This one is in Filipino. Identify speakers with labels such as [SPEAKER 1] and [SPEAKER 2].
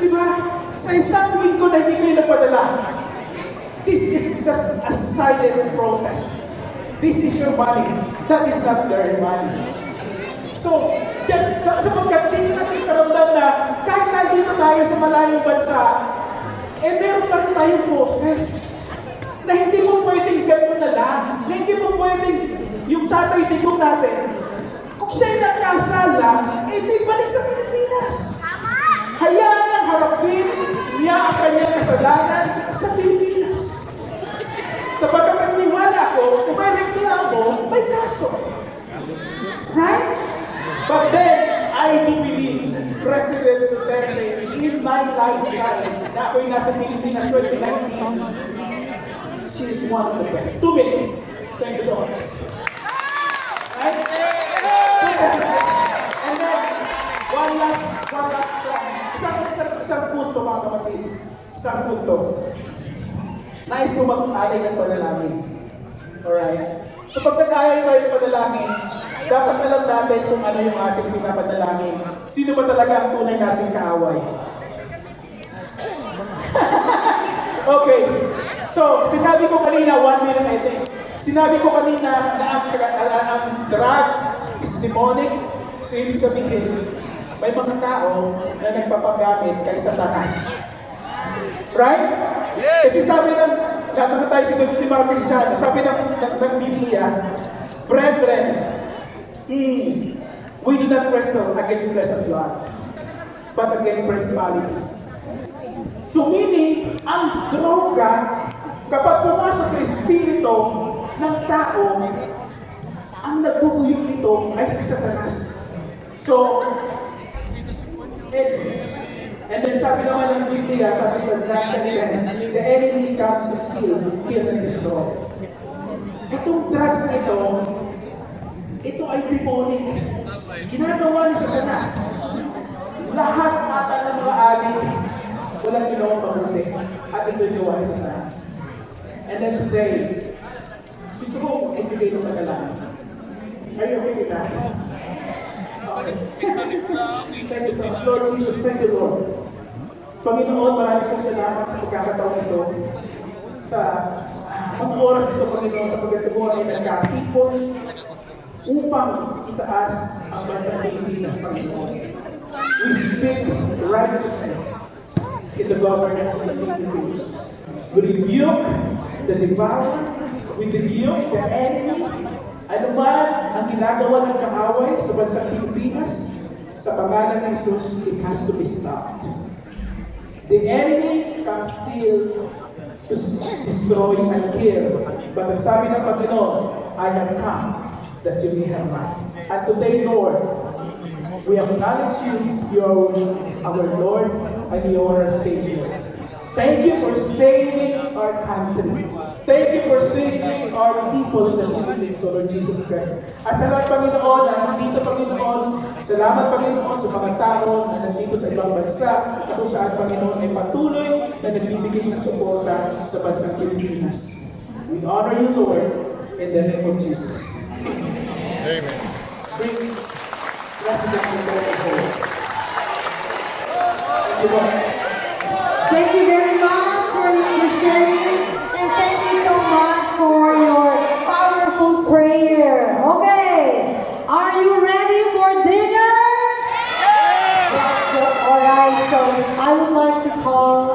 [SPEAKER 1] Di ba? Sa isang linggo na hindi kayo nagpadala. This is just a silent protest. This is your money. That is not their money. So, dyan, sapagkat din natin karamdam na kahit nandito tayo sa malayong bansa, meron pa rin tayong boses na hindi mo pwedeng gano'n na lang, na hindi mo pwedeng yung tatay digong natin. Kung siya'y nagkasala, di balik sa Pilipinas. Hayaan niyang harapin niya ang kanyang kasalanan sa Pilipinas. Sapagkat ang niwala ko, kung may reklamo, may kaso. Right? But then, I do believe President Duterte, in my lifetime, na ako'y nasa Pilipinas 2019, she is one of the best. 2 minutes. Thank you so much. Right? And then, one last isang punto, mga kapatid. Isang punto. Nais ko mag-alay ng panalangin. Alright? So pag nag-alay tayo ng panalangin, dapat alam natin kung ano yung ating pinapanalangin. Sino ba talaga ang tunay nating kaaway? Okay. So, sinabi ko kanina, 1 minute I think. Sinabi ko kanina na ang drugs is demonic. So, ibig sabihin, may mga tao na nagpapagamit kay Satanas. Right? Kasi sabi ng, natanong tayo sa mga Kristyano, sabi ng Biblia, Brethren, we do not wrestle against flesh and blood, but against principalities. So meaning, ang droga, kapag pumasok sa espiritu ng tao, ang nagbubuyog nito ay si Satanas. So, anyways, and then sabi naman ng Biblia, sabi sa John 10, the enemy comes to steal, kill, and destroy. Itong drugs na ito ay demonic. Ginagawa ni Satanas. Lahat ata ng mga adik, walang ginawang mabuti. At ito'y gawa ni Satanas. And then today, gusto ko ibigay ng tagalangin. Are you okay with that? Okay. Thank you so much. Lord Jesus, thank you, Lord. Panginoon, marami pong salamat sa pagkakataon ito. Sa mga oras nito, Panginoon, sa pagkatubuhan ay nagkatipon upang itaas ang bansang Pilipinas, Panginoon. We speak righteousness in the governance of the Philippines. We rebuke the devourer. We rebuke the enemy. Ano man ang ginagawa ng kaaway sa bansang Pilipinas, sa pangalan ng Jesus, it has to be stopped. The enemy comes still to destroy and kill. But ang sabi ng Panginoon, I have come that you may have life. And today, Lord, we acknowledge you, you are our Lord and you are our Savior. Thank you for saving our country. Thank you for saving our people in the Philippines, O Lord Jesus Christ. At salamat, Panginoon, na nandito, Panginoon. Salamat, Panginoon, sa mga tao na nandito sa ibang bansa, na kung saan, Panginoon, ay patuloy na nagbibigay ng suporta sa bansang Pilipinas. We honor you, Lord, in the name of Jesus.
[SPEAKER 2] Amen.
[SPEAKER 1] Bring President Duterte home. Thank you, Lord.
[SPEAKER 3] Thank you very much for sharing, and thank you so much for your powerful prayer. Okay, are you ready for dinner? Yeah. All right, so I would like to call